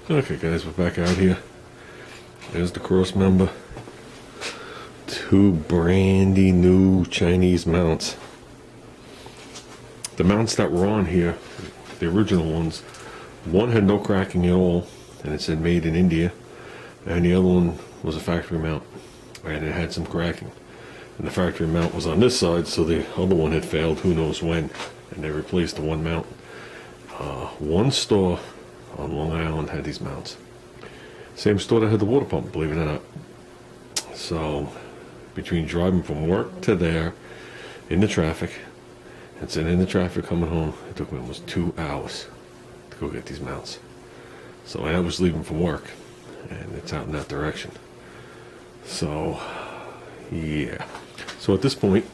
Okay guys, we're back out here. There's the Crossmember. Two brandy new Chinese mounts. The mounts that were on here, the original ones, one had no cracking at all, and it said made in India, and the other one was a factory mount, and it had some cracking. And the factory mount was on this side, so the other one had failed who knows when, and they replaced the one mount. One store on Long Island had these mounts. Same store that had the water pump, believe it or not. So, between driving from work to there, in the traffic, and sitting in the traffic coming home, it took me almost 2 hours to go get these mounts. So I was leaving from work, and it's out in that direction. So, yeah. So at this point,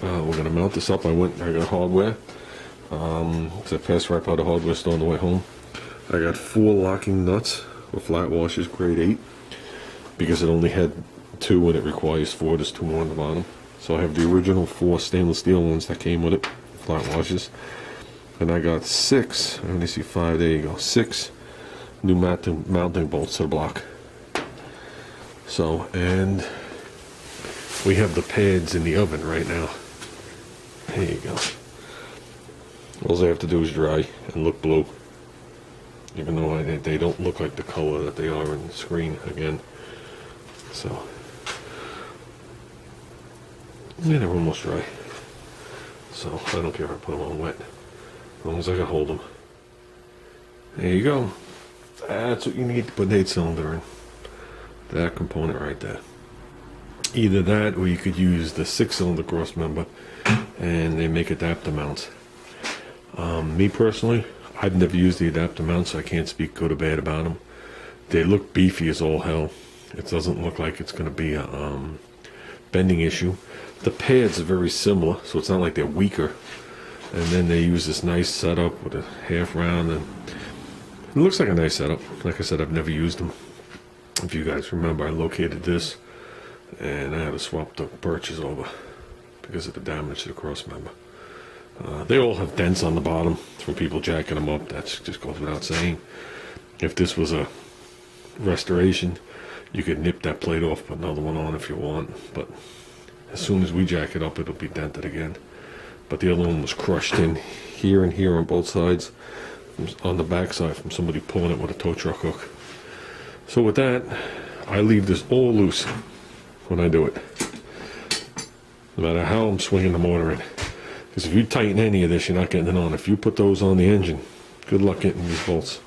we're going to mount this up. I got hardware. Because I passed right by the hardware store on the way home. I got 4 locking nuts with flat washers, grade 8. Because it only had 2 and it requires 4, there's 2 more on the bottom. So I have the original 4 stainless steel ones that came with it, flat washers. And I got 6, let me see, 5, there you go, 6 new mounting bolts to the block. So, and we have the pads in the oven right now. There you go. All I have to do is dry and look blue. Even though they don't look like the color that they are in the screen again. So, yeah, they're almost dry. So, I don't care if I put them on wet. As long as I can hold them. There you go. That's what you need to put an 8-cylinder in. That component right there. Either that, or you could use the 6-cylinder Crossmember, and they make adapter mounts. Me personally, I've never used the adapter mounts, so I can't speak good or bad about them. They look beefy as all hell. It doesn't look like it's going to be a bending issue. The pads are very similar, so it's not like they're weaker. And then they use this nice setup with a half round, and it looks like a nice setup. Like I said, I've never used them. If you guys remember, I located this, and I had to swap the birches over because of the damage to the Crossmember. They all have dents on the bottom from people jacking them up. That just goes without saying. If this was a restoration, you could nip that plate off, put another one on if you want. But as soon as we jack it up, it'll be dented again. But the other one was crushed in here and here on both sides, on the back side from somebody pulling it with a tow truck hook. So with that, I leave this all loose when I do it. No matter how I'm swinging the motor in. Because if you tighten any of this, you're not getting it on. If you put those on the engine, good luck getting these bolts.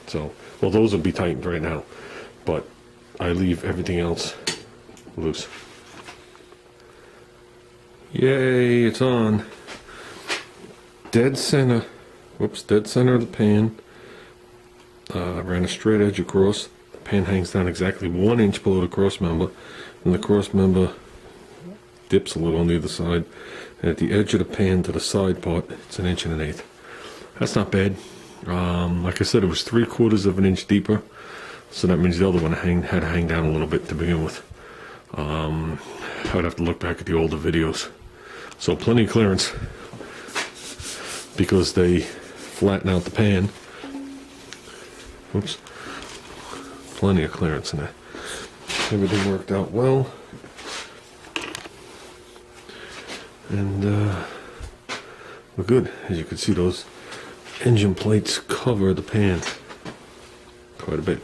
So, well, those will be tightened right now. But I leave everything else loose. Yay, it's on. Dead center. Whoops, dead center of the pan. Ran a straight edge across. The pan hangs down exactly 1 inch below the Crossmember. And the Crossmember dips a little on the other side. And at the edge of the pan to the side part, it's 1 1/8 inches. That's not bad. Like I said, it was 3/4 of an inch deeper. So that means the other one had to hang down a little bit to begin with. I'd have to look back at the older videos. So plenty of clearance. Because they flatten out the pan. Oops. Plenty of clearance in there. Everything worked out well. And we're good. As you can see, those engine plates cover the pan quite a bit.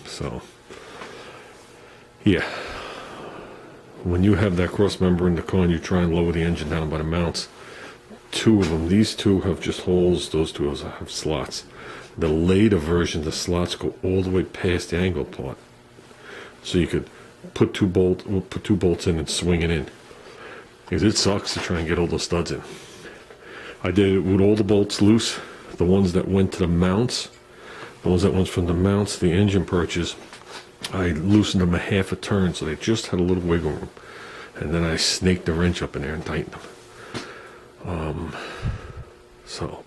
So, yeah. When you have that Crossmember in the car and you try and lower the engine down by the mounts, 2 of them, these 2 have just holes, those 2 have slots. The later version, the slots go all the way past the angled part. So you could put 2 bolts in and swing it in. Because it sucks to try and get all those studs in. I did it with all the bolts loose. The ones that went to the mounts, the ones that went from the mounts to the engine perches, I loosened them a half a turn so they just had a little wiggle room. And then I snaked the wrench up in there and tightened them. So,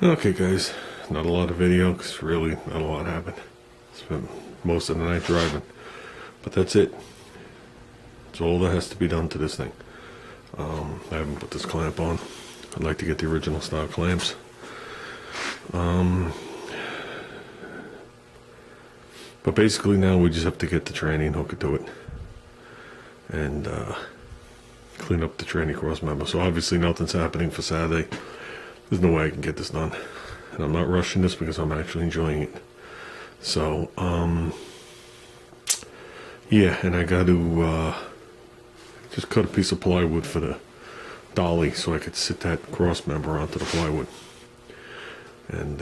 okay guys, not a lot of video because really not a lot happened. Spent most of the night driving, but that's it. That's all that has to be done to this thing. I haven't put this clamp on. I'd like to get the original style clamps. But basically now we just have to get the tranny and hook it to it. And clean up the tranny cross member. So obviously nothing's happening for Saturday. There's no way I can get this done. And I'm not rushing this because I'm actually enjoying it. So, yeah, and I got to just cut a piece of plywood for the dolly so I could sit that cross member onto the plywood. And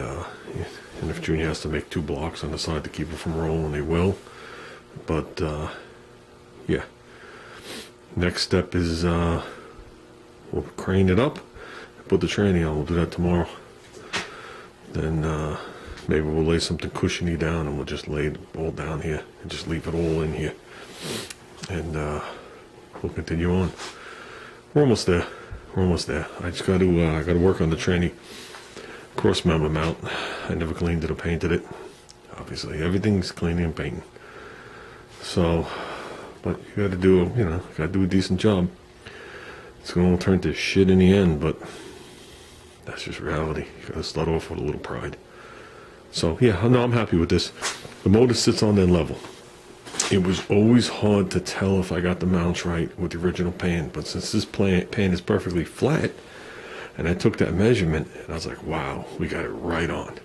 if Junior has to make 2 blocks on the side to keep it from rolling, they will. But, yeah. Next step is we'll crane it up, put the tranny on. We'll do that tomorrow. Then maybe we'll lay something cushiony down and we'll just lay it all down here and just leave it all in here. And we'll continue on. We're almost there. We're almost there. I just got to work on the tranny cross member mount. I never cleaned it or painted it. Obviously, everything's cleaning and painting. So, but you got to do, got to do a decent job. It's going to turn to shit in the end, but that's just reality. You got to start off with a little pride. So yeah, no, I'm happy with this. The motor sits on that level. It was always hard to tell if I got the mounts right with the original pan, but since this pan is perfectly flat, and I took that measurement, and I was like, wow, we got it right on.